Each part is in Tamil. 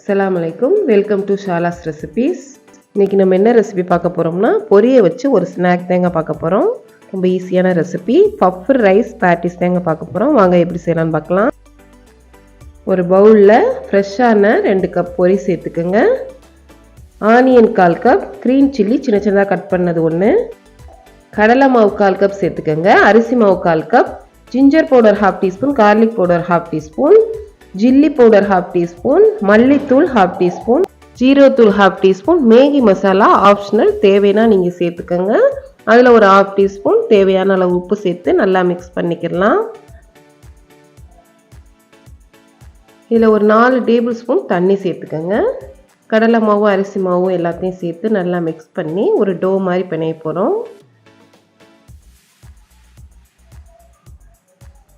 அஸ்ஸலாமு அலைக்கும். Welcome to Shala's recipes. இன்றைக்கி நம்ம என்ன ரெசிபி பார்க்க போகிறோம்னா, பொரியை வச்சு ஒரு ஸ்நாக் தாங்க பார்க்க போகிறோம். ரொம்ப ஈஸியான ரெசிபி. பஃப் ரைஸ் பேட்டிஸ் தாங்க பார்க்க போகிறோம். வாங்க எப்படி செய்யலாம்னு பார்க்கலாம். ஒரு பவுலில் ஃப்ரெஷ்ஷான 2 கப் பொரி சேர்த்துக்குங்க. ஆனியன் 1/4 கப், க்ரீன் சில்லி சின்ன சின்னதாக கட் பண்ணது 1, கடலை மாவு 1/4 கப் சேர்த்துக்கோங்க. அரிசி மாவு 1/4 cup, ginger powder 1/2 teaspoon, garlic powder 1/2 teaspoon, Jilly powder 1/2 teaspoon, மல்லித்தூள் 1/2 டீஸ்பூன், ஜீரகத்தூள் 1/2 டீஸ்பூன், மேகி மசாலா ஆப்ஷனல், தேவைன்னா நீங்கள் சேர்த்துக்கோங்க. அதில் ஒரு 1/2 டீஸ்பூன் தேவையான அளவு உப்பு சேர்த்து நல்லா மிக்ஸ் பண்ணிக்கலாம். இதில் ஒரு 4 டேபிள் ஸ்பூன் தண்ணி சேர்த்துக்கோங்க. கடலை மாவு அரிசி மாவு எல்லாத்தையும் சேர்த்து நல்லா மிக்ஸ் பண்ணி ஒரு டோ மாதிரி பிணைய போகிறோம்.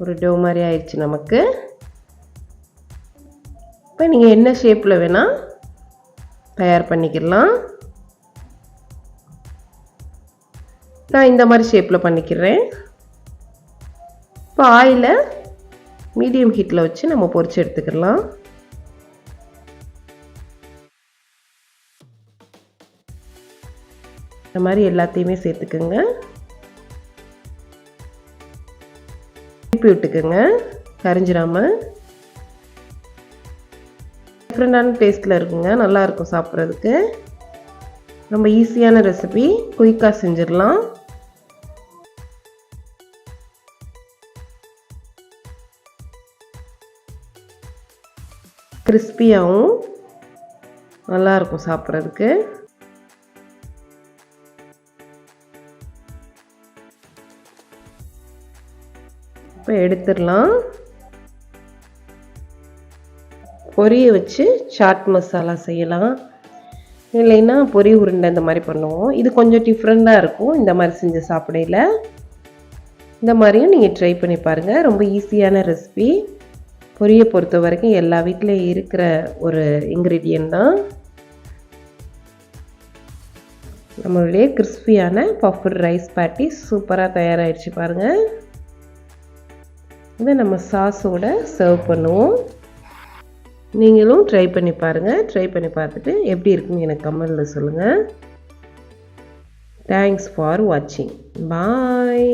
ஒரு டோ மாதிரி ஆயிடுச்சு நமக்கு. இப்போ நீங்கள் என்ன ஷேப்பில் வேணால் தயார் பண்ணிக்கலாம். நான் இந்த மாதிரி ஷேப்பில் பண்ணிக்கிறேன். இப்போ ஆயிலை மீடியம் ஹீட்டில் வச்சு நம்ம பொரிச்சு எடுத்துக்கலாம். இந்த மாதிரி எல்லாத்தையுமே சேர்த்துக்குங்க. திருப்பி விட்டுக்குங்க கரிஞ்சிடாமல். டிஃப்ரெண்டான டேஸ்ட்டில் இருக்குங்க, நல்லாயிருக்கும் சாப்பிட்றதுக்கு. ரொம்ப ஈஸியான ரெசிபி, குயிக்காக செஞ்சிடலாம். கிறிஸ்பியாகவும் நல்லாயிருக்கும் சாப்பிட்றதுக்கு. இப்போ எடுத்துடலாம். பொரியை வச்சு சாட் மசாலா செய்யலாம், இல்லைன்னா பொரி உருண்டை இந்த மாதிரி பண்ணுவோம். இது கொஞ்சம் டிஃப்ரெண்ட்டாக இருக்கும் இந்த மாதிரி செஞ்சு சாப்பிடையில. இந்த மாதிரியும் நீங்கள் ட்ரை பண்ணி பாருங்கள். ரொம்ப ஈஸியான ரெசிபி. பொரியை பொறுத்த வரைக்கும் எல்லா வீட்லேயும் இருக்கிற ஒரு இன்க்ரீடியன்ட் தான். நம்மளுடைய கிறிஸ்பியான பஃப்டு ரைஸ் பேட்டி சூப்பராக தயாராகிடுச்சு பாருங்கள். இதை நம்ம சாஸோட சர்வ் பண்ணுவோம். நீங்களும் ட்ரை பண்ணி பாருங்கள். ட்ரை பண்ணி பார்த்துட்டு எப்படி இருக்குன்னு எனக்கு கமெண்டில் சொல்லுங்கள். தேங்க்ஸ் ஃபார் வாட்சிங். பாய்.